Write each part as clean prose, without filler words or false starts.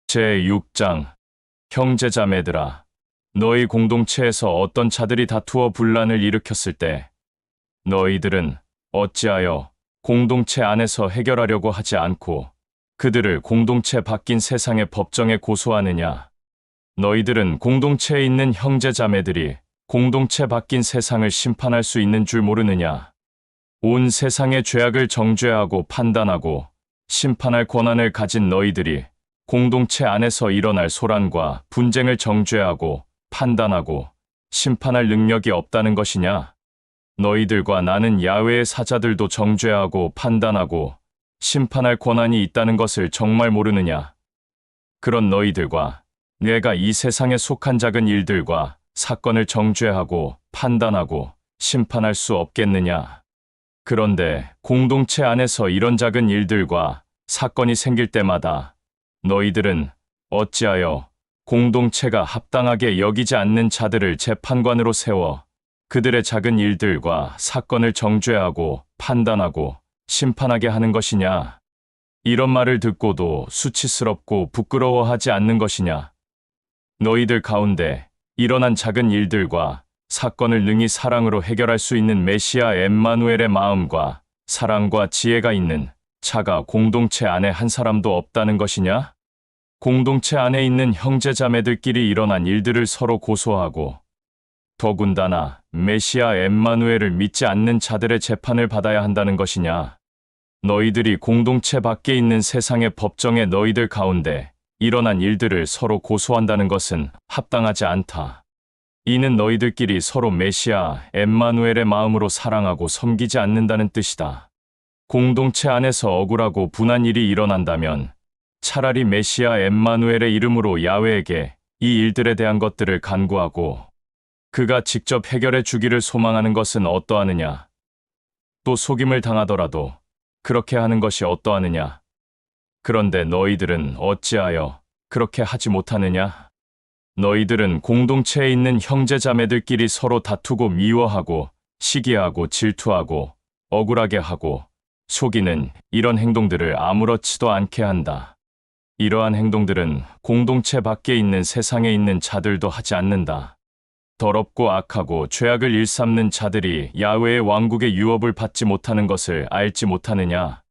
제6장 형제자매들아, 너희 공동체에서 어떤 자들이 다투어 분란을 일으켰을 때 너희들은 어찌하여 공동체 안에서 해결하려고 하지 않고 그들을 공동체 밖인 세상의 법정에 고소하느냐? 너희들은 공동체에 있는 형제자매들이 공동체 밖인 세상을 심판할 수 있는 줄 모르느냐? 온 세상의 죄악을 정죄하고 판단하고 심판할 권한을 가진 너희들이 공동체 안에서 일어날 소란과 분쟁을 정죄하고 판단하고 심판할 능력이 없다는 것이냐? 너희들과 나는 야훼의 사자들도 정죄하고 판단하고 심판할 권한이 있다는 것을 정말 모르느냐? 그런 너희들과 내가 이 세상에 속한 작은 일들과 사건을 정죄하고 판단하고 심판할 수 없겠느냐? 그런데 공동체 안에서 이런 작은 일들과 사건이 생길 때마다 너희들은 어찌하여 공동체가 합당하게 여기지 않는 자들을 재판관으로 세워 그들의 작은 일들과 사건을 정죄하고 판단하고 심판하게 하는 것이냐? 이런 말을 듣고도 수치스럽고 부끄러워하지 않는 것이냐? 너희들 가운데 일어난 작은 일들과 사건을 능히 사랑으로 해결할 수 있는 메시아 엠마누엘의 마음과 사랑과 지혜가 있는 자가 공동체 안에 한 사람도 없다는 것이냐? 공동체 안에 있는 형제자매들끼리 일어난 일들을 서로 고소하고 더군다나 메시아 엠마누엘을 믿지 않는 자들의 재판을 받아야 한다는 것이냐? 너희들이 공동체 밖에 있는 세상의 법정에 너희들 가운데 일어난 일들을 서로 고소한다는 것은 합당하지 않다. 이는 너희들끼리 서로 메시아 엠마누엘의 마음으로 사랑하고 섬기지 않는다는 뜻이다. 공동체 안에서 억울하고 분한 일이 일어난다면 차라리 메시아 엠마누엘의 이름으로 야훼에게 이 일들에 대한 것들을 간구하고 그가 직접 해결해 주기를 소망하는 것은 어떠하느냐? 또 속임을 당하더라도 그렇게 하는 것이 어떠하느냐? 그런데 너희들은 어찌하여 그렇게 하지 못하느냐? 너희들은 공동체에 있는 형제자매들끼리 서로 다투고 미워하고 시기하고 질투하고 억울하게 하고 속이는 이런 행동들을 아무렇지도 않게 한다. 이러한 행동들은 공동체 밖에 있는 세상에 있는 자들도 하지 않는다. 더럽고 악하고 죄악을 일삼는 자들이 야훼의 왕국의 유업을 받지 못하는 것을 알지 못하느냐?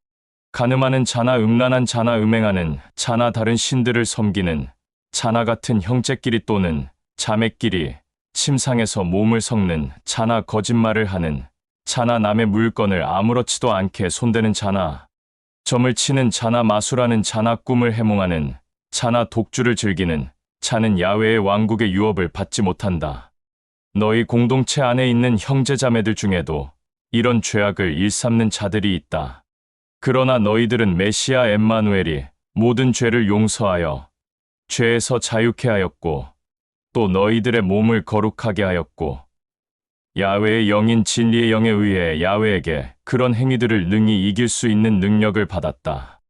간음하는 자나 음란한 자나 음행하는 자나 다른 신들을 섬기는 자나 같은 형제끼리 또는 자매끼리 침상에서 몸을 섞는 자나 거짓말을 하는 자나 남의 물건을 아무렇지도 않게 손대는 자나 점을 치는 자나 마술하는 자나 꿈을 해몽하는 자나 독주를 즐기는 자는 야훼의 왕국의 유업을 받지 못한다. 너희 공동체 안에 있는 형제자매들 중에도 이런 죄악을 일삼는 자들이 있다. 그러나 너희들은 메시아 엠마누엘이 모든 죄를 용서하여 죄에서 자유케 하였고 또 너희들의 몸을 거룩하게 하였고 야훼의 영인 진리의 영에 의해 야훼에게 그런 행위들을 능히 이길 수 있는 능력을 받았다.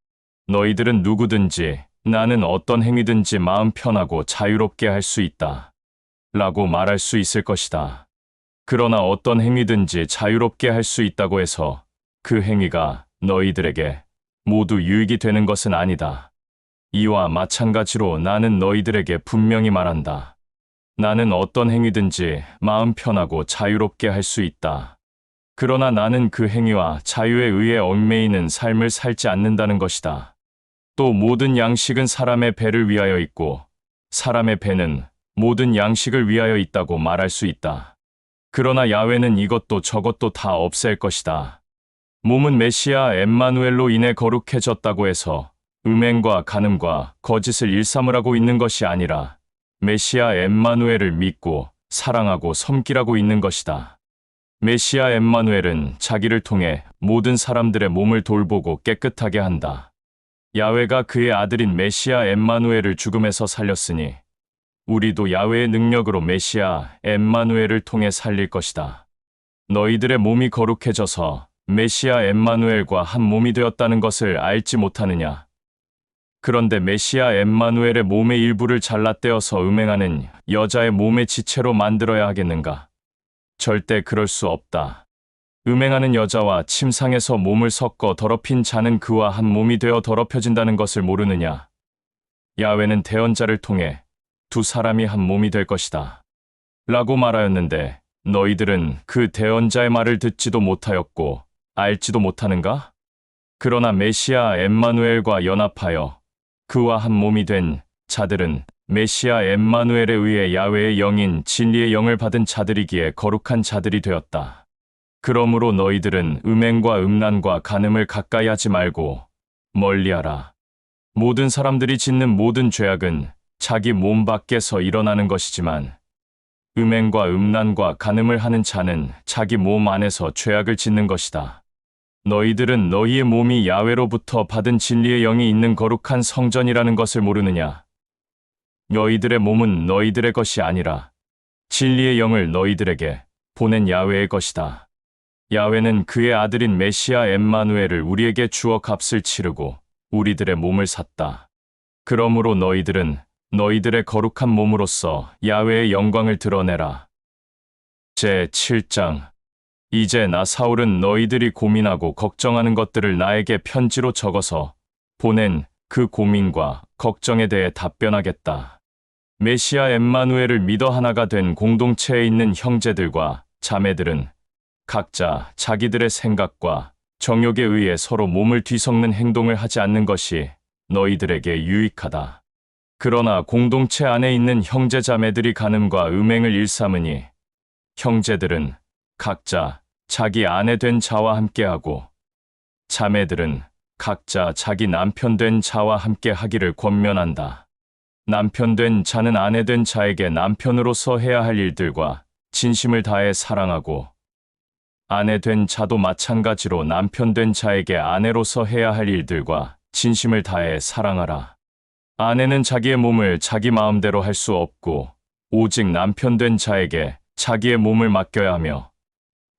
너희들은 누구든지 나는 어떤 행위든지 마음 편하고 자유롭게 할 수 있다. 라고 말할 수 있을 것이다. 그러나 어떤 행위든지 자유롭게 할 수 있다고 해서 그 행위가 너희들에게 모두 유익이 되는 것은 아니다. 이와 마찬가지로 나는 너희들에게 분명히 말한다. 나는 어떤 행위든지 마음 편하고 자유롭게 할 수 있다. 그러나 나는 그 행위와 자유에 의해 얽매이는 삶을 살지 않는다는 것이다. 또 모든 양식은 사람의 배를 위하여 있고 사람의 배는 모든 양식을 위하여 있다고 말할 수 있다. 그러나 야훼는 이것도 저것도 다 없앨 것이다. 몸은 메시아 엠마누엘로 인해 거룩해졌다고 해서 음행과 간음과 거짓을 일삼으라고 있는 것이 아니라 메시아 엠마누엘을 믿고 사랑하고 섬기라고 있는 것이다. 메시아 엠마누엘은 자기를 통해 모든 사람들의 몸을 돌보고 깨끗하게 한다. 야훼가 그의 아들인 메시아 엠마누엘을 죽음에서 살렸으니 우리도 야훼의 능력으로 메시아 엠마누엘을 통해 살릴 것이다. 너희들의 몸이 거룩해져서 메시아 엠마누엘과 한 몸이 되었다는 것을 알지 못하느냐? 그런데 메시아 엠마누엘의 몸의 일부를 잘라떼어서 음행하는 여자의 몸의 지체로 만들어야 하겠는가? 절대 그럴 수 없다. 음행하는 여자와 침상에서 몸을 섞어 더럽힌 자는 그와 한 몸이 되어 더럽혀진다는 것을 모르느냐? 야훼는 대언자를 통해 두 사람이 한 몸이 될 것이다. 라고 말하였는데 너희들은 그 대언자의 말을 듣지도 못하였고 알지도 못하는가? 그러나 메시아 엠마누엘과 연합하여 그와 한 몸이 된 자들은 메시아 엠마누엘에 의해 야훼의 영인 진리의 영을 받은 자들이기에 거룩한 자들이 되었다. 그러므로 너희들은 음행과 음란과 간음을 가까이 하지 말고 멀리하라. 모든 사람들이 짓는 모든 죄악은 자기 몸 밖에서 일어나는 것이지만 음행과 음란과 간음을 하는 자는 자기 몸 안에서 죄악을 짓는 것이다. 너희들은 너희의 몸이 야훼로부터 받은 진리의 영이 있는 거룩한 성전이라는 것을 모르느냐? 너희들의 몸은 너희들의 것이 아니라 진리의 영을 너희들에게 보낸 야훼의 것이다. 야훼는 그의 아들인 메시아 엠마누엘을 우리에게 주어 값을 치르고 우리들의 몸을 샀다. 그러므로 너희들은 너희들의 거룩한 몸으로써 야훼의 영광을 드러내라. 제7장. 이제 나 사울은 너희들이 고민하고 걱정하는 것들을 나에게 편지로 적어서 보낸 그 고민과 걱정에 대해 답변하겠다. 메시아 엠마누엘을 믿어 하나가 된 공동체에 있는 형제들과 자매들은 각자 자기들의 생각과 정욕에 의해 서로 몸을 뒤섞는 행동을 하지 않는 것이 너희들에게 유익하다. 그러나 공동체 안에 있는 형제 자매들이 간음과 음행을 일삼으니 형제들은 각자 자기 아내 된 자와 함께하고 자매들은 각자 자기 남편 된 자와 함께 하기를 권면한다. 남편 된 자는 아내 된 자에게 남편으로서 해야 할 일들과 진심을 다해 사랑하고 아내 된 자도 마찬가지로 남편 된 자에게 아내로서 해야 할 일들과 진심을 다해 사랑하라. 아내는 자기의 몸을 자기 마음대로 할 수 없고 오직 남편 된 자에게 자기의 몸을 맡겨야 하며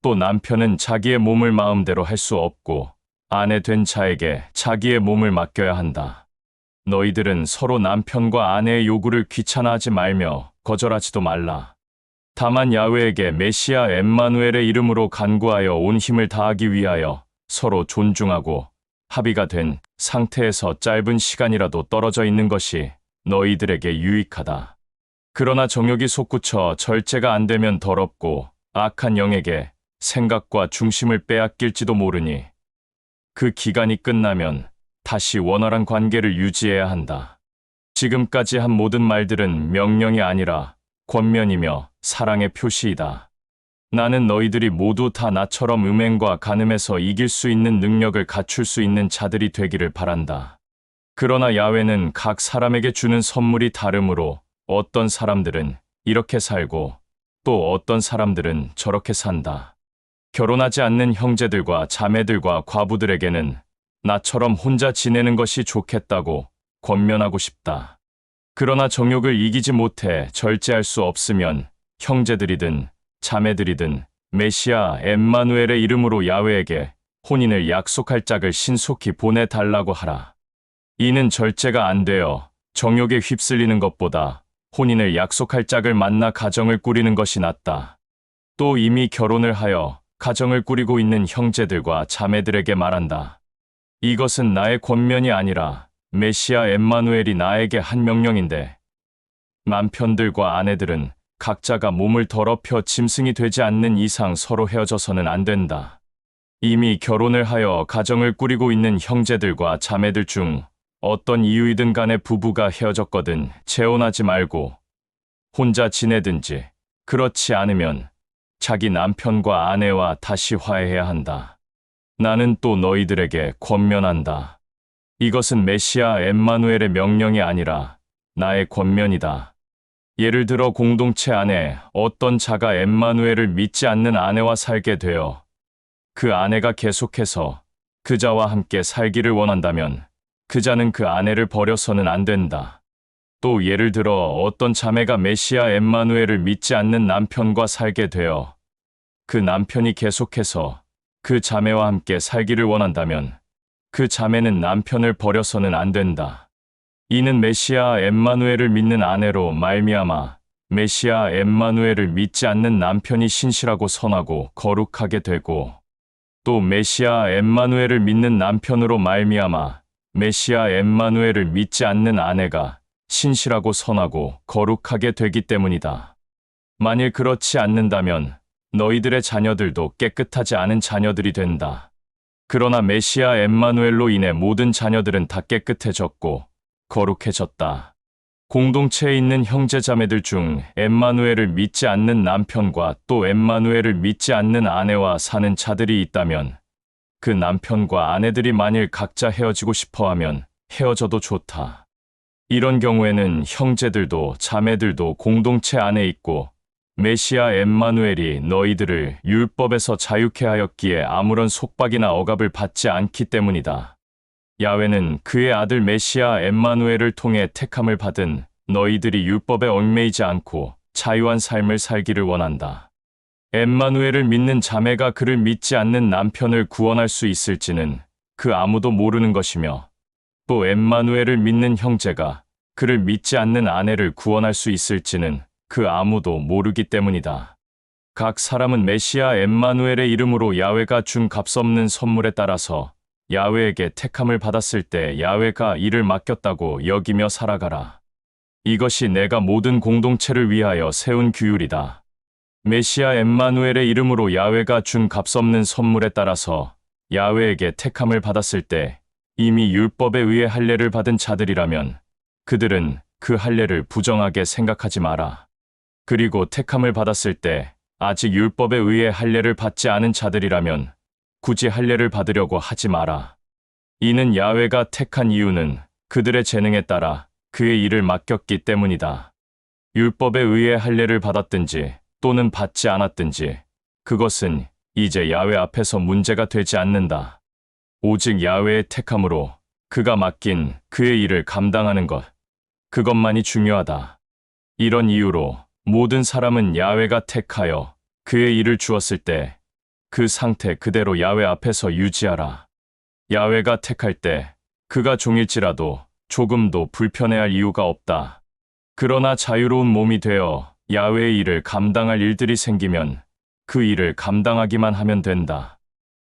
또 남편은 자기의 몸을 마음대로 할 수 없고 아내 된 자에게 자기의 몸을 맡겨야 한다. 너희들은 서로 남편과 아내의 요구를 귀찮아하지 말며 거절하지도 말라. 다만 야훼에게 메시아 엠마누엘의 이름으로 간구하여 온 힘을 다하기 위하여 서로 존중하고 합의가 된 상태에서 짧은 시간이라도 떨어져 있는 것이 너희들에게 유익하다. 그러나 정욕이 솟구쳐 절제가 안 되면 더럽고 악한 영에게 생각과 중심을 빼앗길지도 모르니 그 기간이 끝나면 다시 원활한 관계를 유지해야 한다. 지금까지 한 모든 말들은 명령이 아니라 권면이며 사랑의 표시이다. 나는 너희들이 모두 다 나처럼 음행과 간음에서 이길 수 있는 능력을 갖출 수 있는 자들이 되기를 바란다. 그러나 야훼는 각 사람에게 주는 선물이 다르므로 어떤 사람들은 이렇게 살고 또 어떤 사람들은 저렇게 산다. 결혼하지 않는 형제들과 자매들과 과부들에게는 나처럼 혼자 지내는 것이 좋겠다고 권면하고 싶다. 그러나 정욕을 이기지 못해 절제할 수 없으면 형제들이든 자매들이든 메시아 엠마누엘의 이름으로 야훼에게 혼인을 약속할 짝을 신속히 보내달라고 하라. 이는 절제가 안 되어 정욕에 휩쓸리는 것보다 혼인을 약속할 짝을 만나 가정을 꾸리는 것이 낫다. 또 이미 결혼을 하여 가정을 꾸리고 있는 형제들과 자매들에게 말한다. 이것은 나의 권면이 아니라 메시아 엠마누엘이 나에게 한 명령인데 남편들과 아내들은 각자가 몸을 더럽혀 짐승이 되지 않는 이상 서로 헤어져서는 안 된다. 이미 결혼을 하여 가정을 꾸리고 있는 형제들과 자매들 중 어떤 이유이든 간에 부부가 헤어졌거든 재혼하지 말고 혼자 지내든지 그렇지 않으면 자기 남편과 아내와 다시 화해해야 한다. 나는 또 너희들에게 권면한다. 이것은 메시아 엠마누엘의 명령이 아니라 나의 권면이다. 예를 들어 공동체 안에 어떤 자가 엠마누엘을 믿지 않는 아내와 살게 되어 그 아내가 계속해서 그 자와 함께 살기를 원한다면 그 자는 그 아내를 버려서는 안 된다. 또 예를 들어 어떤 자매가 메시아 엠마누엘을 믿지 않는 남편과 살게 되어 그 남편이 계속해서 그 자매와 함께 살기를 원한다면 그 자매는 남편을 버려서는 안 된다. 이는 메시아 엠마누엘을 믿는 아내로 말미암아 메시아 엠마누엘을 믿지 않는 남편이 신실하고 선하고 거룩하게 되고 또 메시아 엠마누엘을 믿는 남편으로 말미암아 메시아 엠마누엘을 믿지 않는 아내가 신실하고 선하고 거룩하게 되기 때문이다. 만일 그렇지 않는다면 너희들의 자녀들도 깨끗하지 않은 자녀들이 된다. 그러나 메시아 엠마누엘로 인해 모든 자녀들은 다 깨끗해졌고 거룩해졌다. 공동체에 있는 형제자매들 중 엠마누엘을 믿지 않는 남편과 또 엠마누엘을 믿지 않는 아내와 사는 자들이 있다면 그 남편과 아내들이 만일 각자 헤어지고 싶어하면 헤어져도 좋다. 이런 경우에는 형제들도 자매들도 공동체 안에 있고 메시아 엠마누엘이 너희들을 율법에서 자유케 하였기에 아무런 속박이나 억압을 받지 않기 때문이다. 야훼는 그의 아들 메시아 엠마누엘을 통해 택함을 받은 너희들이 율법에 얽매이지 않고 자유한 삶을 살기를 원한다. 엠마누엘을 믿는 자매가 그를 믿지 않는 남편을 구원할 수 있을지는 그 아무도 모르는 것이며 또 엠마누엘을 믿는 형제가 그를 믿지 않는 아내를 구원할 수 있을지는 그 아무도 모르기 때문이다. 각 사람은 메시아 엠마누엘의 이름으로 야훼가 준 값없는 선물에 따라서 야훼에게 택함을 받았을 때 야훼가 이를 맡겼다고 여기며 살아가라. 이것이 내가 모든 공동체를 위하여 세운 규율이다. 메시아 엠마누엘의 이름으로 야훼가 준 값없는 선물에 따라서 야훼에게 택함을 받았을 때 이미 율법에 의해 할례를 받은 자들이라면 그들은 그 할례를 부정하게 생각하지 마라. 그리고 택함을 받았을 때 아직 율법에 의해 할례를 받지 않은 자들이라면 굳이 할례를 받으려고 하지 마라. 이는 야훼가 택한 이유는 그들의 재능에 따라 그의 일을 맡겼기 때문이다. 율법에 의해 할례를 받았든지 또는 받지 않았든지 그것은 이제 야훼 앞에서 문제가 되지 않는다. 오직 야훼의 택함으로 그가 맡긴 그의 일을 감당하는 것, 그것만이 중요하다. 이런 이유로 모든 사람은 야훼가 택하여 그의 일을 주었을 때 그 상태 그대로 야훼 앞에서 유지하라. 야훼가 택할 때 그가 종일지라도 조금도 불편해할 이유가 없다. 그러나 자유로운 몸이 되어 야훼의 일을 감당할 일들이 생기면 그 일을 감당하기만 하면 된다.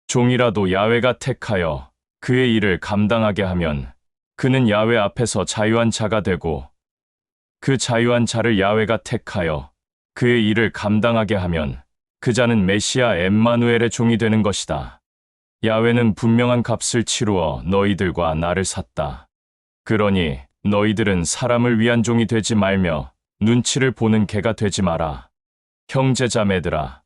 종이라도 야훼가 택하여 그의 일을 감당하게 하면 그는 야훼 앞에서 자유한 자가 되고 그 자유한 자를 야훼가 택하여 그의 일을 감당하게 하면 그 자는 메시아 엠마누엘의 종이 되는 것이다. 야훼는 분명한 값을 치루어 너희들과 나를 샀다. 그러니 너희들은 사람을 위한 종이 되지 말며 눈치를 보는 개가 되지 마라. 형제자매들아,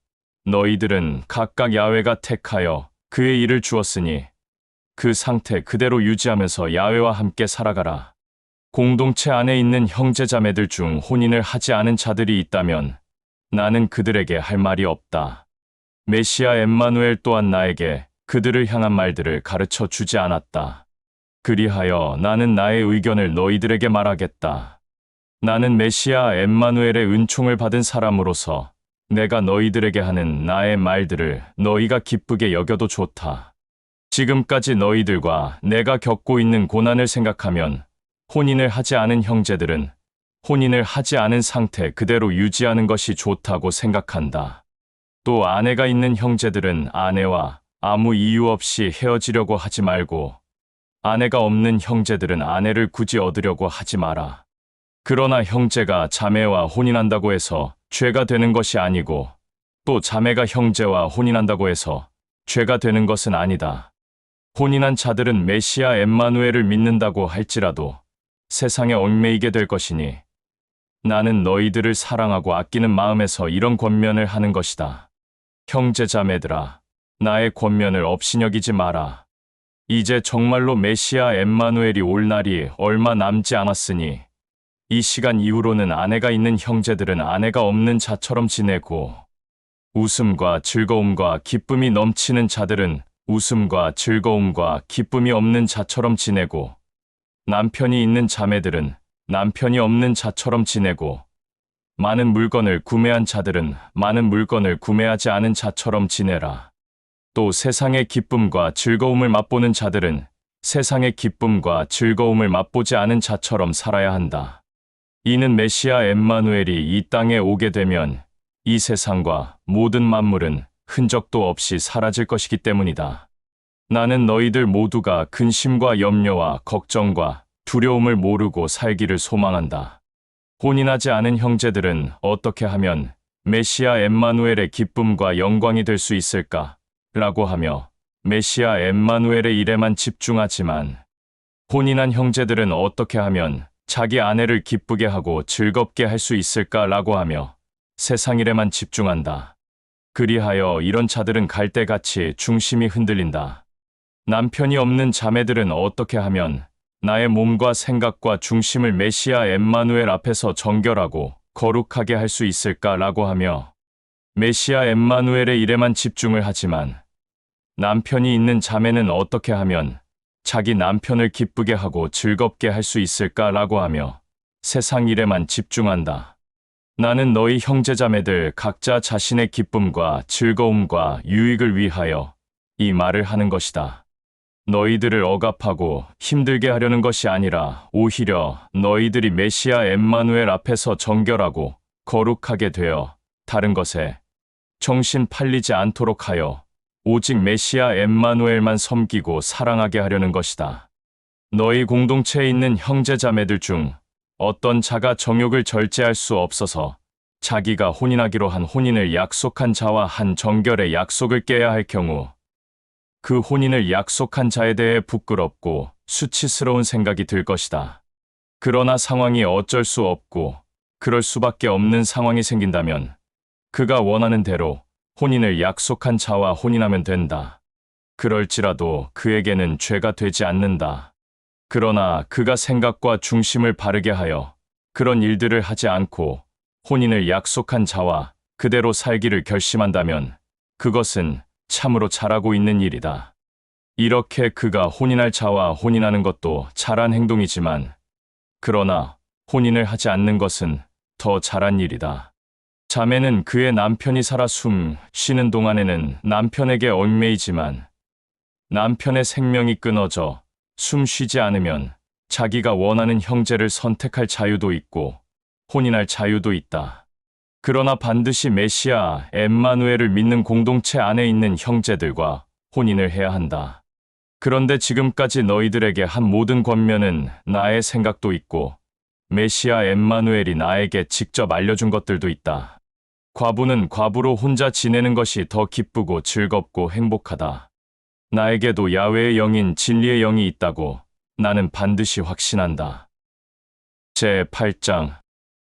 너희들은 각각 야훼가 택하여 그의 일을 주었으니 그 상태 그대로 유지하면서 야훼와 함께 살아가라. 공동체 안에 있는 형제자매들 중 혼인을 하지 않은 자들이 있다면 나는 그들에게 할 말이 없다. 메시아 엠마누엘 또한 나에게 그들을 향한 말들을 가르쳐 주지 않았다. 그리하여 나는 나의 의견을 너희들에게 말하겠다. 나는 메시아 엠마누엘의 은총을 받은 사람으로서 내가 너희들에게 하는 나의 말들을 너희가 기쁘게 여겨도 좋다. 지금까지 너희들과 내가 겪고 있는 고난을 생각하면 혼인을 하지 않은 형제들은 혼인을 하지 않은 상태 그대로 유지하는 것이 좋다고 생각한다. 또 아내가 있는 형제들은 아내와 아무 이유 없이 헤어지려고 하지 말고 아내가 없는 형제들은 아내를 굳이 얻으려고 하지 마라. 그러나 형제가 자매와 혼인한다고 해서 죄가 되는 것이 아니고 또 자매가 형제와 혼인한다고 해서 죄가 되는 것은 아니다. 혼인한 자들은 메시아 엠마누엘을 믿는다고 할지라도 세상에 얽매이게 될 것이니 나는 너희들을 사랑하고 아끼는 마음에서 이런 권면을 하는 것이다. 형제자매들아, 나의 권면을 업신여기지 마라. 이제 정말로 메시아 엠마누엘이 올 날이 얼마 남지 않았으니 이 시간 이후로는 아내가 있는 형제들은 아내가 없는 자처럼 지내고 웃음과 즐거움과 기쁨이 넘치는 자들은 웃음과 즐거움과 기쁨이 없는 자처럼 지내고 남편이 있는 자매들은 남편이 없는 자처럼 지내고 많은 물건을 구매한 자들은 많은 물건을 구매하지 않은 자처럼 지내라. 또 세상의 기쁨과 즐거움을 맛보는 자들은 세상의 기쁨과 즐거움을 맛보지 않은 자처럼 살아야 한다. 이는 메시아 엠마누엘이 이 땅에 오게 되면 이 세상과 모든 만물은 흔적도 없이 사라질 것이기 때문이다. 나는 너희들 모두가 근심과 염려와 걱정과 두려움을 모르고 살기를 소망한다. 혼인하지 않은 형제들은 어떻게 하면 메시아 엠마누엘의 기쁨과 영광이 될 수 있을까? 라고 하며 메시아 엠마누엘의 일에만 집중하지만, 혼인한 형제들은 어떻게 하면 자기 아내를 기쁘게 하고 즐겁게 할 수 있을까라고 하며 세상 일에만 집중한다. 그리하여 이런 자들은 갈대같이 중심이 흔들린다. 남편이 없는 자매들은 어떻게 하면 나의 몸과 생각과 중심을 메시아 엠마누엘 앞에서 정결하고 거룩하게 할 수 있을까라고 하며 메시아 엠마누엘의 일에만 집중을 하지만, 남편이 있는 자매는 어떻게 하면 자기 남편을 기쁘게 하고 즐겁게 할 수 있을까라고 하며 세상 일에만 집중한다. 나는 너희 형제자매들 각자 자신의 기쁨과 즐거움과 유익을 위하여 이 말을 하는 것이다. 너희들을 억압하고 힘들게 하려는 것이 아니라 오히려 너희들이 메시아 엠마누엘 앞에서 정결하고 거룩하게 되어 다른 것에 정신 팔리지 않도록 하여 오직 메시아 엠마누엘만 섬기고 사랑하게 하려는 것이다. 너희 공동체에 있는 형제자매들 중 어떤 자가 정욕을 절제할 수 없어서 자기가 혼인하기로 한 혼인을 약속한 자와 한 정결의 약속을 깨야 할 경우, 그 혼인을 약속한 자에 대해 부끄럽고 수치스러운 생각이 들 것이다. 그러나 상황이 어쩔 수 없고 그럴 수밖에 없는 상황이 생긴다면 그가 원하는 대로 혼인을 약속한 자와 혼인하면 된다. 그럴지라도 그에게는 죄가 되지 않는다. 그러나 그가 생각과 중심을 바르게 하여 그런 일들을 하지 않고 혼인을 약속한 자와 그대로 살기를 결심한다면 그것은 참으로 잘하고 있는 일이다. 이렇게 그가 혼인할 자와 혼인하는 것도 잘한 행동이지만, 그러나 혼인을 하지 않는 것은 더 잘한 일이다. 자매는 그의 남편이 살아 숨 쉬는 동안에는 남편에게 얽매이지만, 남편의 생명이 끊어져 숨 쉬지 않으면 자기가 원하는 형제를 선택할 자유도 있고 혼인할 자유도 있다. 그러나 반드시 메시아 엠마누엘을 믿는 공동체 안에 있는 형제들과 혼인을 해야 한다. 그런데 지금까지 너희들에게 한 모든 권면은 나의 생각도 있고 메시아 엠마누엘이 나에게 직접 알려준 것들도 있다. 과부는 과부로 혼자 지내는 것이 더 기쁘고 즐겁고 행복하다. 나에게도 야훼의 영인 진리의 영이 있다고 나는 반드시 확신한다. 제8장.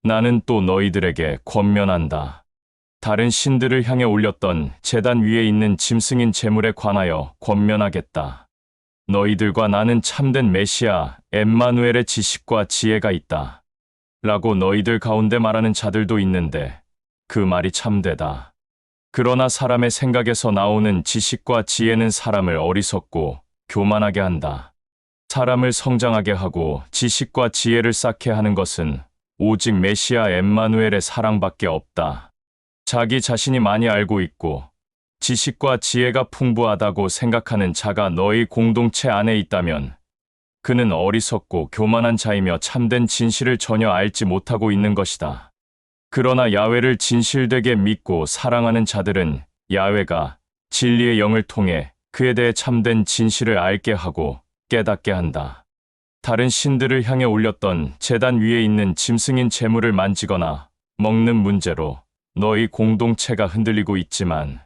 나는 또 너희들에게 권면한다. 다른 신들을 향해 올렸던 제단 위에 있는 짐승인 제물에 관하여 권면하겠다. 너희들과 나는 참된 메시아 엠마누엘의 지식과 지혜가 있다. 라고 너희들 가운데 말하는 자들도 있는데 그 말이 참되다. 그러나 사람의 생각에서 나오는 지식과 지혜는 사람을 어리석고 교만하게 한다. 사람을 성장하게 하고 지식과 지혜를 쌓게 하는 것은 오직 메시아 엠마누엘의 사랑밖에 없다. 자기 자신이 많이 알고 있고 지식과 지혜가 풍부하다고 생각하는 자가 너희 공동체 안에 있다면 그는 어리석고 교만한 자이며 참된 진실을 전혀 알지 못하고 있는 것이다. 그러나 야훼를 진실되게 믿고 사랑하는 자들은 야훼가 진리의 영을 통해 그에 대해 참된 진실을 알게 하고 깨닫게 한다. 다른 신들을 향해 올렸던 제단 위에 있는 짐승인 제물을 만지거나 먹는 문제로 너희 공동체가 흔들리고 있지만,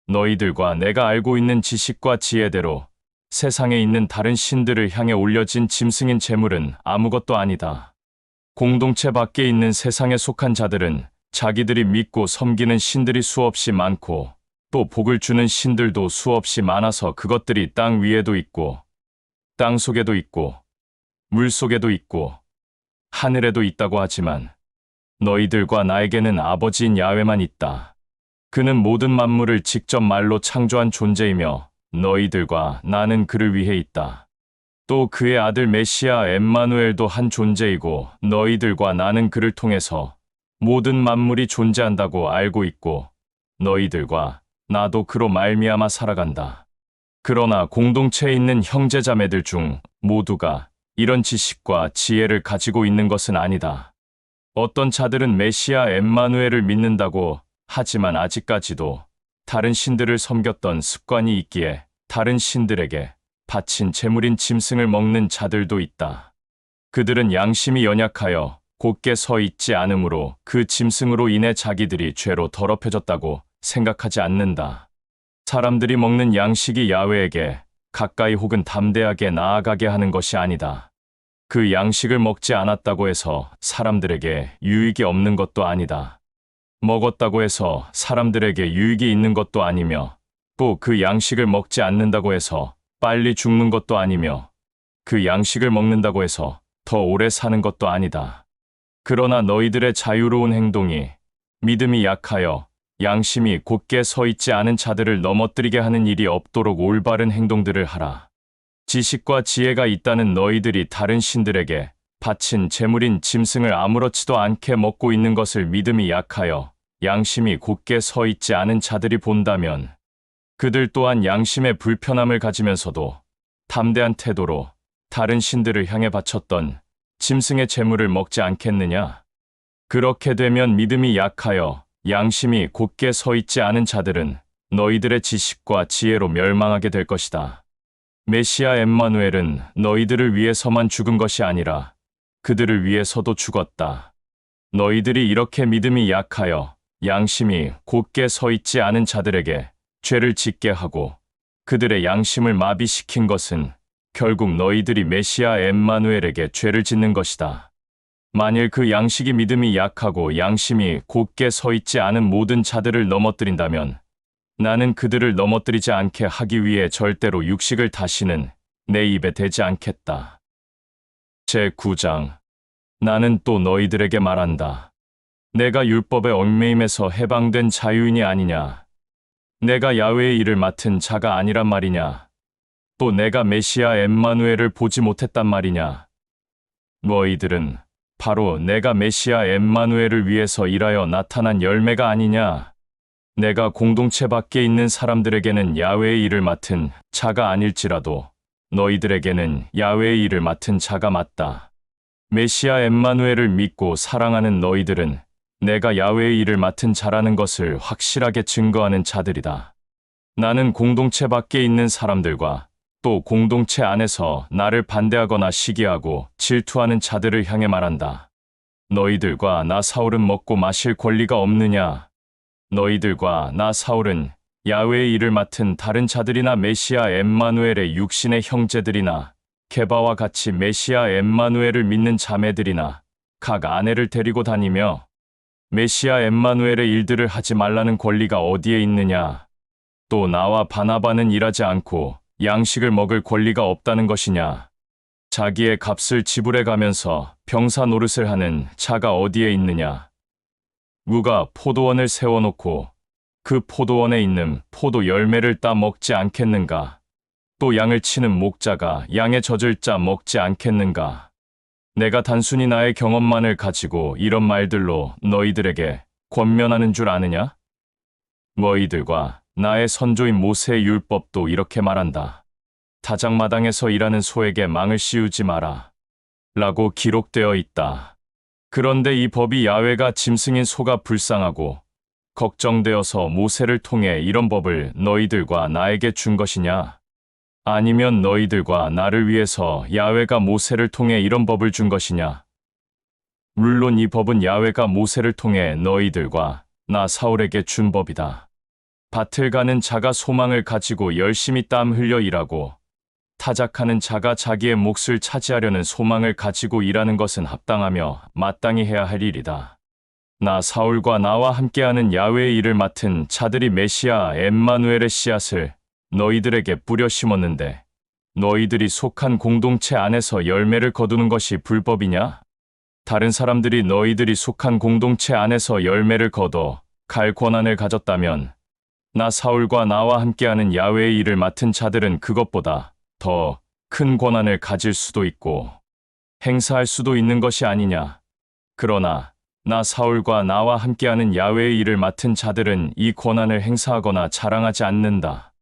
너희들과 내가 알고 있는 지식과 지혜대로 세상에 있는 다른 신들을 향해 올려진 짐승인 제물은 아무것도 아니다. 공동체 밖에 있는 세상에 속한 자들은 자기들이 믿고 섬기는 신들이 수없이 많고 또 복을 주는 신들도 수없이 많아서 그것들이 땅 위에도 있고 땅 속에도 있고 물 속에도 있고 하늘에도 있다고 하지만 너희들과 나에게는 아버지인 야훼만 있다. 그는 모든 만물을 직접 말로 창조한 존재이며 너희들과 나는 그를 위해 있다. 또 그의 아들 메시아 엠마누엘도 한 존재이고 너희들과 나는 그를 통해서 모든 만물이 존재한다고 알고 있고 너희들과 나도 그로 말미암아 살아간다. 그러나 공동체에 있는 형제자매들 중 모두가 이런 지식과 지혜를 가지고 있는 것은 아니다. 어떤 자들은 메시아 엠마누엘을 믿는다고 하지만 아직까지도 다른 신들을 섬겼던 습관이 있기에 다른 신들에게 바친 제물인 짐승을 먹는 자들도 있다. 그들은 양심이 연약하여 곧게 서 있지 않으므로 그 짐승으로 인해 자기들이 죄로 더럽혀졌다고 생각하지 않는다. 사람들이 먹는 양식이 야훼에게 가까이 혹은 담대하게 나아가게 하는 것이 아니다. 그 양식을 먹지 않았다고 해서 사람들에게 유익이 없는 것도 아니다. 먹었다고 해서 사람들에게 유익이 있는 것도 아니며 또 그 양식을 먹지 않는다고 해서 빨리 죽는 것도 아니며 그 양식을 먹는다고 해서 더 오래 사는 것도 아니다. 그러나 너희들의 자유로운 행동이 믿음이 약하여 양심이 곧게 서 있지 않은 자들을 넘어뜨리게 하는 일이 없도록 올바른 행동들을 하라. 지식과 지혜가 있다는 너희들이 다른 신들에게 바친 제물인 짐승을 아무렇지도 않게 먹고 있는 것을 믿음이 약하여 양심이 곧게 서 있지 않은 자들이 본다면 그들 또한 양심의 불편함을 가지면서도 담대한 태도로 다른 신들을 향해 바쳤던 짐승의 제물을 먹지 않겠느냐? 그렇게 되면 믿음이 약하여 양심이 곧게 서 있지 않은 자들은 너희들의 지식과 지혜로 멸망하게 될 것이다. 메시아 엠마누엘은 너희들을 위해서만 죽은 것이 아니라 그들을 위해서도 죽었다. 너희들이 이렇게 믿음이 약하여 양심이 곧게 서 있지 않은 자들에게 죄를 짓게 하고 그들의 양심을 마비시킨 것은 결국 너희들이 메시아 엠마누엘에게 죄를 짓는 것이다. 만일 그 양식이 믿음이 약하고 양심이 곧게 서 있지 않은 모든 자들을 넘어뜨린다면 나는 그들을 넘어뜨리지 않게 하기 위해 절대로 육식을 다시는 내 입에 대지 않겠다. 제9장. 나는 또 너희들에게 말한다. 내가 율법의 얽매임에서 해방된 자유인이 아니냐? 내가 야훼의 일을 맡은 자가 아니란 말이냐? 또 내가 메시아 엠마누엘을 보지 못했단 말이냐? 너희들은 바로 내가 메시아 엠마누엘을 위해서 일하여 나타난 열매가 아니냐? 내가 공동체 밖에 있는 사람들에게는 야훼의 일을 맡은 자가 아닐지라도 너희들에게는 야훼의 일을 맡은 자가 맞다. 메시아 엠마누엘을 믿고 사랑하는 너희들은 내가 야훼의 일을 맡은 자라는 것을 확실하게 증거하는 자들이다. 나는 공동체 밖에 있는 사람들과 또 공동체 안에서 나를 반대하거나 시기하고 질투하는 자들을 향해 말한다. 너희들과 나 사울은 먹고 마실 권리가 없느냐? 너희들과 나 사울은 야훼의 일을 맡은 다른 자들이나 메시아 엠마누엘의 육신의 형제들이나 게바와 같이 메시아 엠마누엘을 믿는 자매들이나 각 아내를 데리고 다니며 메시아 엠마누엘의 일들을 하지 말라는 권리가 어디에 있느냐? 또 나와 바나바는 일하지 않고 양식을 먹을 권리가 없다는 것이냐? 자기의 값을 지불해 가면서 병사 노릇을 하는 자가 어디에 있느냐? 누가 포도원을 세워놓고 그 포도원에 있는 포도 열매를 따 먹지 않겠는가? 또 양을 치는 목자가 양의 젖을 짜 먹지 않겠는가? 내가 단순히 나의 경험만을 가지고 이런 말들로 너희들에게 권면하는 줄 아느냐? 너희들과 나의 선조인 모세의 율법도 이렇게 말한다. 다장마당에서 일하는 소에게 망을 씌우지 마라. 라고 기록되어 있다. 그런데 이 법이 야훼가 짐승인 소가 불쌍하고 걱정되어서 모세를 통해 이런 법을 너희들과 나에게 준 것이냐? 아니면 너희들과 나를 위해서 야훼가 모세를 통해 이런 법을 준 것이냐? 물론 이 법은 야훼가 모세를 통해 너희들과 나 사울에게 준 법이다. 밭을 가는 자가 소망을 가지고 열심히 땀 흘려 일하고 타작하는 자가 자기의 몫을 차지하려는 소망을 가지고 일하는 것은 합당하며 마땅히 해야 할 일이다. 나 사울과 나와 함께하는 야훼의 일을 맡은 자들이 메시아 엠마누엘의 씨앗을 너희들에게 뿌려 심었는데 너희들이 속한 공동체 안에서 열매를 거두는 것이 불법이냐? 다른 사람들이 너희들이 속한 공동체 안에서 열매를 거둬 갈 권한을 가졌다면 나 사울과 나와 함께하는 야훼의 일을 맡은 자들은 그것보다 더 큰 권한을 가질 수도 있고 행사할 수도 있는 것이 아니냐. 그러나 나 사울과 나와 함께하는 야훼의 일을 맡은 자들은 이 권한을 행사하거나 자랑하지 않는다.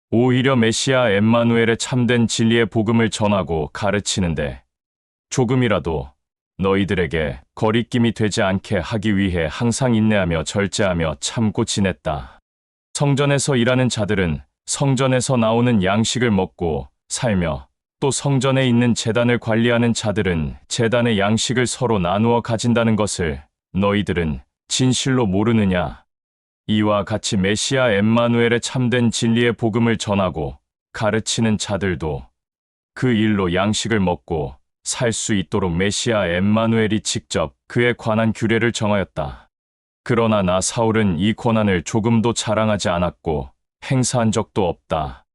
오히려 메시아 엠마누엘의 참된 진리의 복음을 전하고 가르치는데 조금이라도 너희들에게 거리낌이 되지 않게 하기 위해 항상 인내하며 절제하며 참고 지냈다. 성전에서 일하는 자들은 성전에서 나오는 양식을 먹고 살며 또 성전에 있는 제단을 관리하는 자들은 제단의 양식을 서로 나누어 가진다는 것을 너희들은 진실로 모르느냐? 이와 같이 메시아 엠마누엘의 참된 진리의 복음을 전하고 가르치는 자들도 그 일로 양식을 먹고 살 수 있도록 메시아 엠마누엘이 직접 그에 관한 규례를 정하였다. 그러나 나 사울은 이 권한을 조금도 자랑하지 않았고 행사한 적도 없다.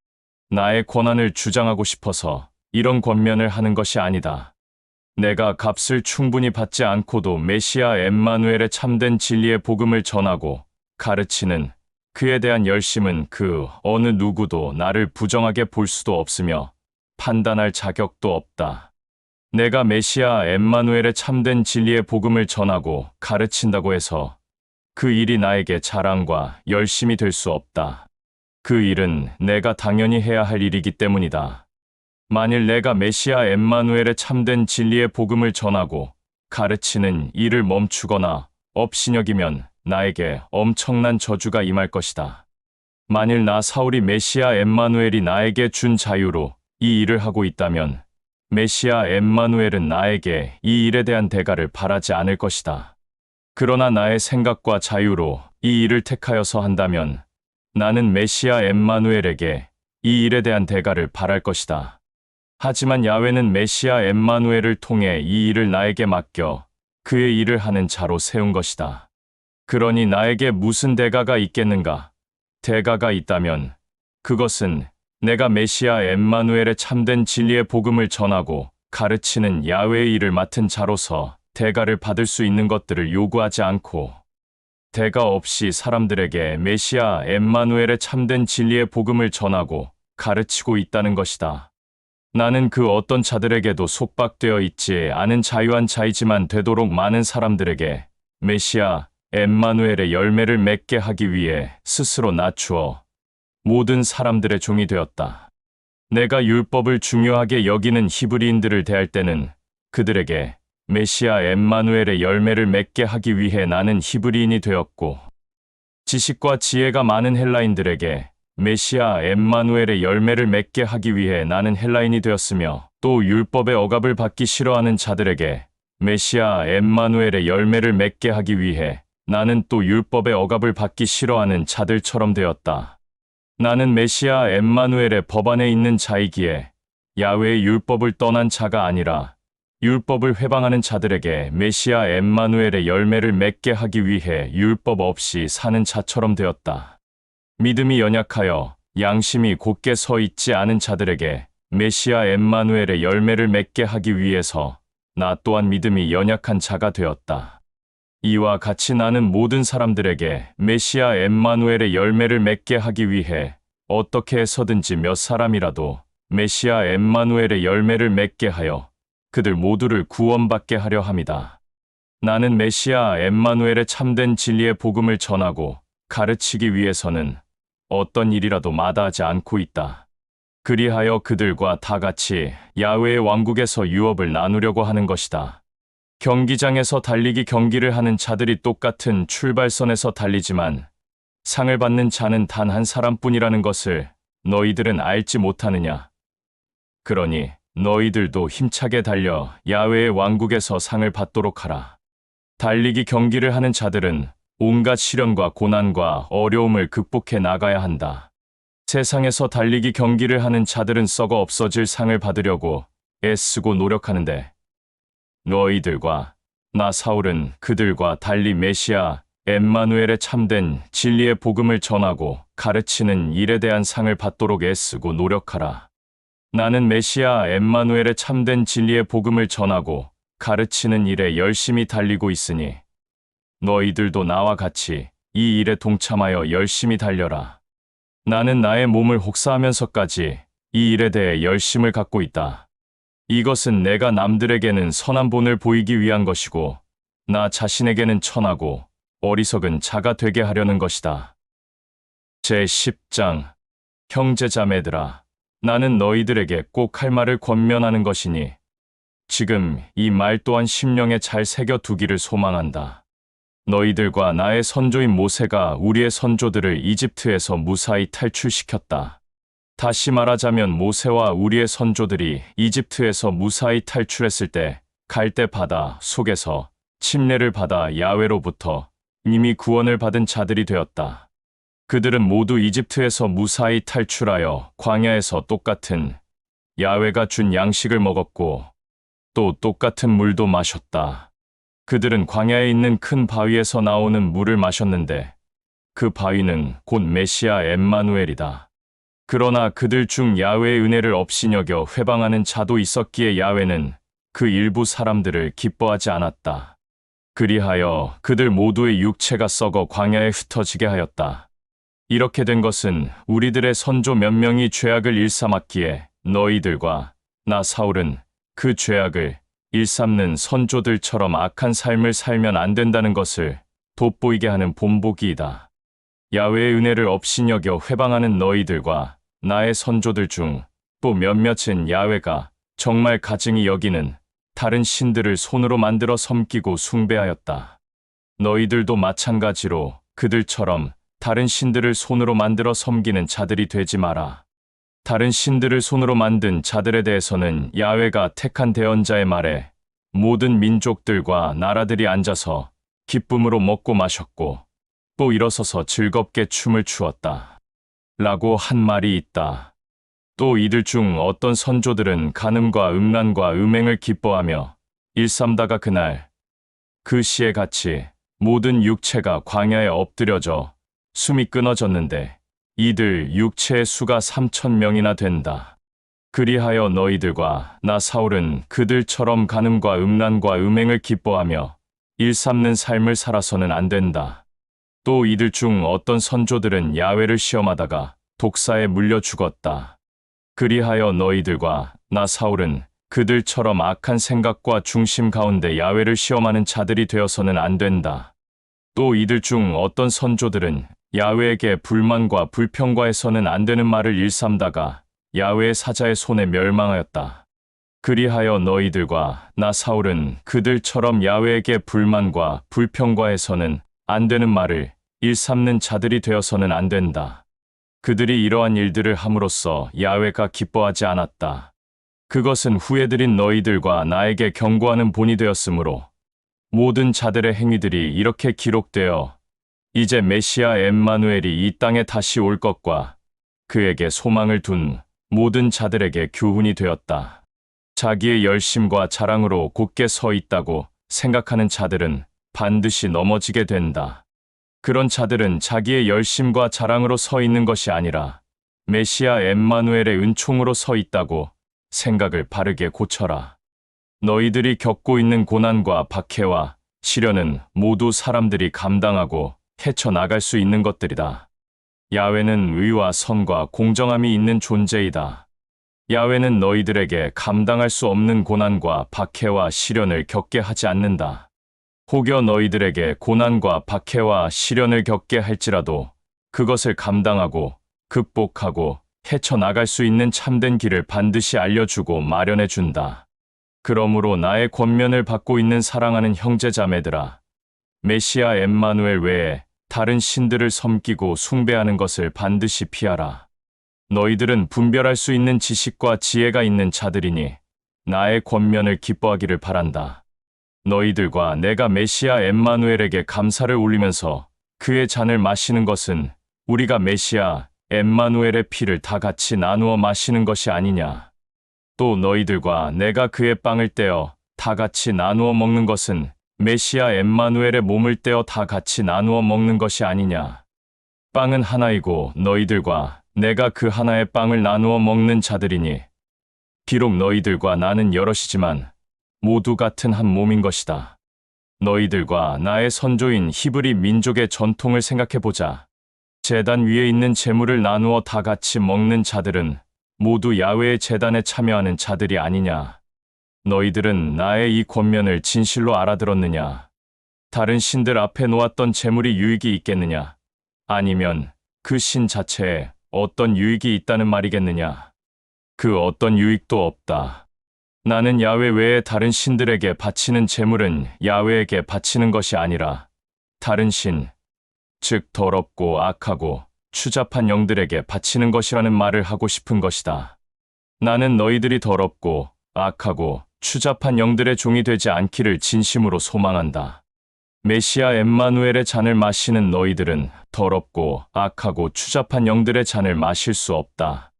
나의 권한을 주장하고 싶어서 이런 권면을 하는 것이 아니다. 내가 값을 충분히 받지 않고도 메시아 엠마누엘의 참된 진리의 복음을 전하고 가르치는 그에 대한 열심은 그 어느 누구도 나를 부정하게 볼 수도 없으며 판단할 자격도 없다. 내가 메시아 엠마누엘의 참된 진리의 복음을 전하고 가르친다고 해서 그 일이 나에게 자랑과 열심이 될 수 없다. 그 일은 내가 당연히 해야 할 일이기 때문이다. 만일 내가 메시아 엠마누엘의 참된 진리의 복음을 전하고 가르치는 일을 멈추거나 업신여기면 나에게 엄청난 저주가 임할 것이다. 만일 나 사울이 메시아 엠마누엘이 나에게 준 자유로 이 일을 하고 있다면 메시아 엠마누엘은 나에게 이 일에 대한 대가를 바라지 않을 것이다. 그러나 나의 생각과 자유로 이 일을 택하여서 한다면 나는 메시아 엠마누엘에게 이 일에 대한 대가를 바랄 것이다. 하지만 야훼는 메시아 엠마누엘을 통해 이 일을 나에게 맡겨 그의 일을 하는 자로 세운 것이다. 그러니 나에게 무슨 대가가 있겠는가? 대가가 있다면 그것은 내가 메시아 엠마누엘의 참된 진리의 복음을 전하고 가르치는 야훼의 일을 맡은 자로서 대가를 받을 수 있는 것들을 요구하지 않고 대가 없이 사람들에게 메시아 엠마누엘의 참된 진리의 복음을 전하고 가르치고 있다는 것이다. 나는 그 어떤 자들에게도 속박되어 있지 않은 자유한 자이지만 되도록 많은 사람들에게 메시아 엠마누엘의 열매를 맺게 하기 위해 스스로 낮추어 모든 사람들의 종이 되었다. 내가 율법을 중요하게 여기는 히브리인들을 대할 때는 그들에게 메시아 엠마누엘의 열매를 맺게 하기 위해 나는 히브리인이 되었고, 지식과 지혜가 많은 헬라인들에게 메시아 엠마누엘의 열매를 맺게 하기 위해 나는 헬라인이 되었으며, 또 율법의 억압을 받기 싫어하는 자들에게 메시아 엠마누엘의 열매를 맺게 하기 위해 나는 또 율법의 억압을 받기 싫어하는 자들처럼 되었다. 나는 메시아 엠마누엘의 법안에 있는 자이기에 야훼의 율법을 떠난 자가 아니라 율법을 회방하는 자들에게 메시아 엠마누엘의 열매를 맺게 하기 위해 율법 없이 사는 자처럼 되었다. 믿음이 연약하여 양심이 곧게 서 있지 않은 자들에게 메시아 엠마누엘의 열매를 맺게 하기 위해서 나 또한 믿음이 연약한 자가 되었다. 이와 같이 나는 모든 사람들에게 메시아 엠마누엘의 열매를 맺게 하기 위해 어떻게 해서든지 몇 사람이라도 메시아 엠마누엘의 열매를 맺게 하여 그들 모두를 구원받게 하려 함이다. 나는 메시아 엠마누엘의 참된 진리의 복음을 전하고 가르치기 위해서는 어떤 일이라도 마다하지 않고 있다. 그리하여 그들과 다 같이 야훼의 왕국에서 유업을 나누려고 하는 것이다. 경기장에서 달리기 경기를 하는 자들이 똑같은 출발선에서 달리지만 상을 받는 자는 단 한 사람뿐이라는 것을 너희들은 알지 못하느냐? 그러니 너희들도 힘차게 달려 야훼의 왕국에서 상을 받도록 하라. 달리기 경기를 하는 자들은 온갖 시련과 고난과 어려움을 극복해 나가야 한다. 세상에서 달리기 경기를 하는 자들은 썩어 없어질 상을 받으려고 애쓰고 노력하는데 너희들과 나 사울은 그들과 달리 메시아 엠마누엘의 참된 진리의 복음을 전하고 가르치는 일에 대한 상을 받도록 애쓰고 노력하라. 나는 메시아 엠마누엘의 참된 진리의 복음을 전하고 가르치는 일에 열심히 달리고 있으니 너희들도 나와 같이 이 일에 동참하여 열심히 달려라. 나는 나의 몸을 혹사하면서까지 이 일에 대해 열심을 갖고 있다. 이것은 내가 남들에게는 선한 본을 보이기 위한 것이고 나 자신에게는 천하고 어리석은 자가 되게 하려는 것이다. 제10장 형제자매들아, 나는 너희들에게 꼭 할 말을 권면하는 것이니 지금 이 말 또한 심령에 잘 새겨두기를 소망한다. 너희들과 나의 선조인 모세가 우리의 선조들을 이집트에서 무사히 탈출시켰다. 다시 말하자면 모세와 우리의 선조들이 이집트에서 무사히 탈출했을 때 갈대 바다 속에서 침례를 받아 야훼로부터 이미 구원을 받은 자들이 되었다. 그들은 모두 이집트에서 무사히 탈출하여 광야에서 똑같은 야훼가 준 양식을 먹었고 또 똑같은 물도 마셨다. 그들은 광야에 있는 큰 바위에서 나오는 물을 마셨는데 그 바위는 곧 메시아 엠마누엘이다. 그러나 그들 중 야훼의 은혜를 업신여겨 회방하는 자도 있었기에 야훼는 그 일부 사람들을 기뻐하지 않았다. 그리하여 그들 모두의 육체가 썩어 광야에 흩어지게 하였다. 이렇게 된 것은 우리들의 선조 몇 명이 죄악을 일삼았기에 너희들과 나 사울은 그 죄악을 일삼는 선조들처럼 악한 삶을 살면 안 된다는 것을 돋보이게 하는 본보기이다. 야훼의 은혜를 업신여겨 회방하는 너희들과 나의 선조들 중 또 몇몇은 야훼가 정말 가증히 여기는 다른 신들을 손으로 만들어 섬기고 숭배하였다. 너희들도 마찬가지로 그들처럼 다른 신들을 손으로 만들어 섬기는 자들이 되지 마라. 다른 신들을 손으로 만든 자들에 대해서는 야훼가 택한 대언자의 말에 모든 민족들과 나라들이 앉아서 기쁨으로 먹고 마셨고 또 일어서서 즐겁게 춤을 추었다. 라고 한 말이 있다. 또 이들 중 어떤 선조들은 간음과 음란과 음행을 기뻐하며 일삼다가 그날 그 시에 같이 모든 육체가 광야에 엎드려져 숨이 끊어졌는데 이들 육체의 수가 3,000명이나 된다. 그리하여 너희들과 나 사울은 그들처럼 간음과 음란과 음행을 기뻐하며 일삼는 삶을 살아서는 안 된다. 또 이들 중 어떤 선조들은 야훼를 시험하다가 독사에 물려 죽었다. 그리하여 너희들과 나 사울은 그들처럼 악한 생각과 중심 가운데 야훼를 시험하는 자들이 되어서는 안 된다. 또 이들 중 어떤 선조들은 야훼에게 불만과 불평과해서는 안 되는 말을 일삼다가 야훼의 사자의 손에 멸망하였다. 그리하여 너희들과 나 사울은 그들처럼 야훼에게 불만과 불평과해서는 안 되는 말을 일삼는 자들이 되어서는 안 된다. 그들이 이러한 일들을 함으로써 야훼가 기뻐하지 않았다. 그것은 후회드린 너희들과 나에게 경고하는 본이 되었으므로 모든 자들의 행위들이 이렇게 기록되어 이제 메시아 엠마누엘이 이 땅에 다시 올 것과 그에게 소망을 둔 모든 자들에게 교훈이 되었다. 자기의 열심과 자랑으로 곧게 서 있다고 생각하는 자들은 반드시 넘어지게 된다. 그런 자들은 자기의 열심과 자랑으로 서 있는 것이 아니라 메시아 엠마누엘의 은총으로 서 있다고 생각을 바르게 고쳐라. 너희들이 겪고 있는 고난과 박해와 시련은 모두 사람들이 감당하고 헤쳐나갈 수 있는 것들이다. 야훼는 의와 선과 공정함이 있는 존재이다. 야훼는 너희들에게 감당할 수 없는 고난과 박해와 시련을 겪게 하지 않는다. 혹여 너희들에게 고난과 박해와 시련을 겪게 할지라도 그것을 감당하고 극복하고 헤쳐나갈 수 있는 참된 길을 반드시 알려주고 마련해 준다. 그러므로 나의 권면을 받고 있는 사랑하는 형제자매들아, 메시아 엠마누엘 외에 다른 신들을 섬기고 숭배하는 것을 반드시 피하라. 너희들은 분별할 수 있는 지식과 지혜가 있는 자들이니 나의 권면을 기뻐하기를 바란다. 너희들과 내가 메시아 엠마누엘에게 감사를 올리면서 그의 잔을 마시는 것은 우리가 메시아 엠마누엘의 피를 다 같이 나누어 마시는 것이 아니냐. 또 너희들과 내가 그의 빵을 떼어 다 같이 나누어 먹는 것은 메시아 엠마누엘의 몸을 떼어 다 같이 나누어 먹는 것이 아니냐. 빵은 하나이고 너희들과 내가 그 하나의 빵을 나누어 먹는 자들이니 비록 너희들과 나는 여럿이지만 모두 같은 한 몸인 것이다. 너희들과 나의 선조인 히브리 민족의 전통을 생각해보자. 제단 위에 있는 제물을 나누어 다 같이 먹는 자들은 모두 야훼의 제단에 참여하는 자들이 아니냐. 너희들은 나의 이 권면을 진실로 알아들었느냐? 다른 신들 앞에 놓았던 제물이 유익이 있겠느냐? 아니면 그 신 자체에 어떤 유익이 있다는 말이겠느냐? 그 어떤 유익도 없다. 나는 야훼 외에 다른 신들에게 바치는 제물은 야훼에게 바치는 것이 아니라 다른 신, 즉 더럽고 악하고 추잡한 영들에게 바치는 것이라는 말을 하고 싶은 것이다. 나는 너희들이 더럽고 악하고 추잡한 영들의 종이 되지 않기를 진심으로 소망한다. 메시아 엠마누엘의 잔을 마시는 너희들은 더럽고 악하고 추잡한 영들의 잔을 마실 수 없다.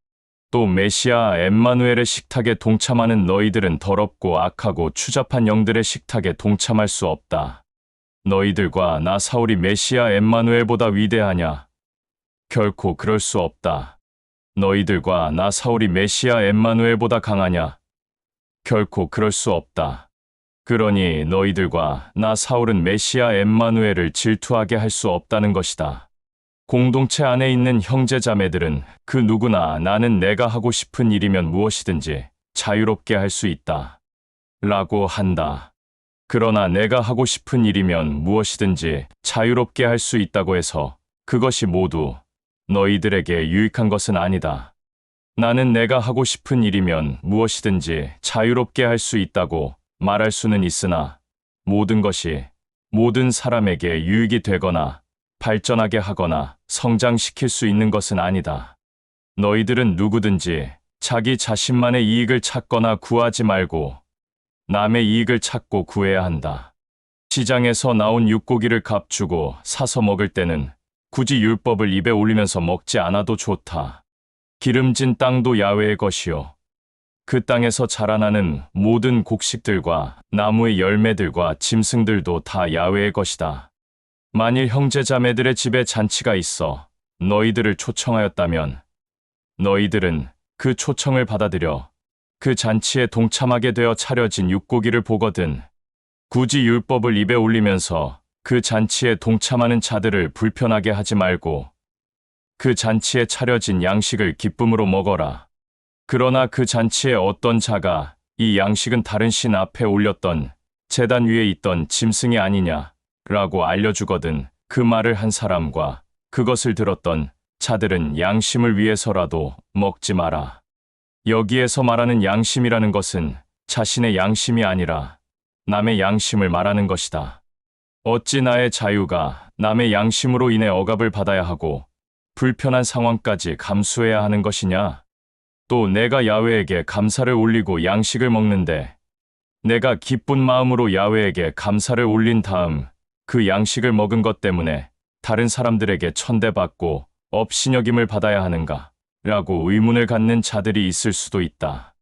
또 메시아 엠마누엘의 식탁에 동참하는 너희들은 더럽고 악하고 추잡한 영들의 식탁에 동참할 수 없다. 너희들과 나 사울이 메시아 엠마누엘보다 위대하냐? 결코 그럴 수 없다. 너희들과 나 사울이 메시아 엠마누엘보다 강하냐? 결코 그럴 수 없다. 그러니 너희들과 나 사울은 메시아 엠마누엘을 질투하게 할 수 없다는 것이다. 공동체 안에 있는 형제자매들은 그 누구나 나는 내가 하고 싶은 일이면 무엇이든지 자유롭게 할 수 있다. 라고 한다. 그러나 내가 하고 싶은 일이면 무엇이든지 자유롭게 할 수 있다고 해서 그것이 모두 너희들에게 유익한 것은 아니다. 나는 내가 하고 싶은 일이면 무엇이든지 자유롭게 할 수 있다고 말할 수는 있으나 모든 것이 모든 사람에게 유익이 되거나 발전하게 하거나 성장시킬 수 있는 것은 아니다. 너희들은 누구든지 자기 자신만의 이익을 찾거나 구하지 말고 남의 이익을 찾고 구해야 한다. 시장에서 나온 육고기를 값주고 사서 먹을 때는 굳이 율법을 입에 올리면서 먹지 않아도 좋다. 기름진 땅도 야훼의 것이요. 그 땅에서 자라나는 모든 곡식들과 나무의 열매들과 짐승들도 다 야훼의 것이다. 만일 형제자매들의 집에 잔치가 있어 너희들을 초청하였다면 너희들은 그 초청을 받아들여 그 잔치에 동참하게 되어 차려진 육고기를 보거든 굳이 율법을 입에 올리면서 그 잔치에 동참하는 자들을 불편하게 하지 말고 그 잔치에 차려진 양식을 기쁨으로 먹어라. 그러나 그 잔치에 어떤 자가 이 양식은 다른 신 앞에 올렸던 제단 위에 있던 짐승이 아니냐 라고 알려주거든 그 말을 한 사람과 그것을 들었던 자들은 양심을 위해서라도 먹지 마라. 여기에서 말하는 양심이라는 것은 자신의 양심이 아니라 남의 양심을 말하는 것이다. 어찌 나의 자유가 남의 양심으로 인해 억압을 받아야 하고 불편한 상황까지 감수해야 하는 것이냐? 또 내가 야훼에게 감사를 올리고 양식을 먹는데 내가 기쁜 마음으로 야훼에게 감사를 올린 다음 그 양식을 먹은 것 때문에 다른 사람들에게 천대받고 업신여김을 받아야 하는가? 라고 의문을 갖는 자들이 있을 수도 있다.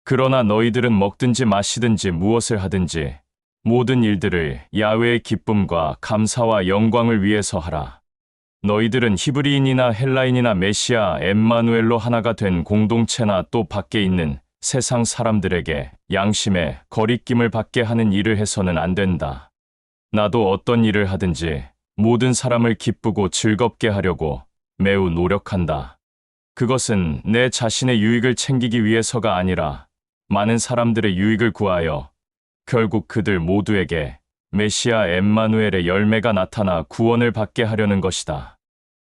그러나 너희들은 먹든지 마시든지 무엇을 하든지 모든 일들을 야훼의 기쁨과 감사와 영광을 위해서 하라. 너희들은 히브리인이나 헬라인이나 메시아 엠마누엘로 하나가 된 공동체나 또 밖에 있는 세상 사람들에게 양심의 거리낌을 받게 하는 일을 해서는 안 된다. 나도 어떤 일을 하든지 모든 사람을 기쁘고 즐겁게 하려고 매우 노력한다. 그것은 내 자신의 유익을 챙기기 위해서가 아니라 많은 사람들의 유익을 구하여 결국 그들 모두에게 메시아 엠마누엘의 열매가 나타나 구원을 받게 하려는 것이다.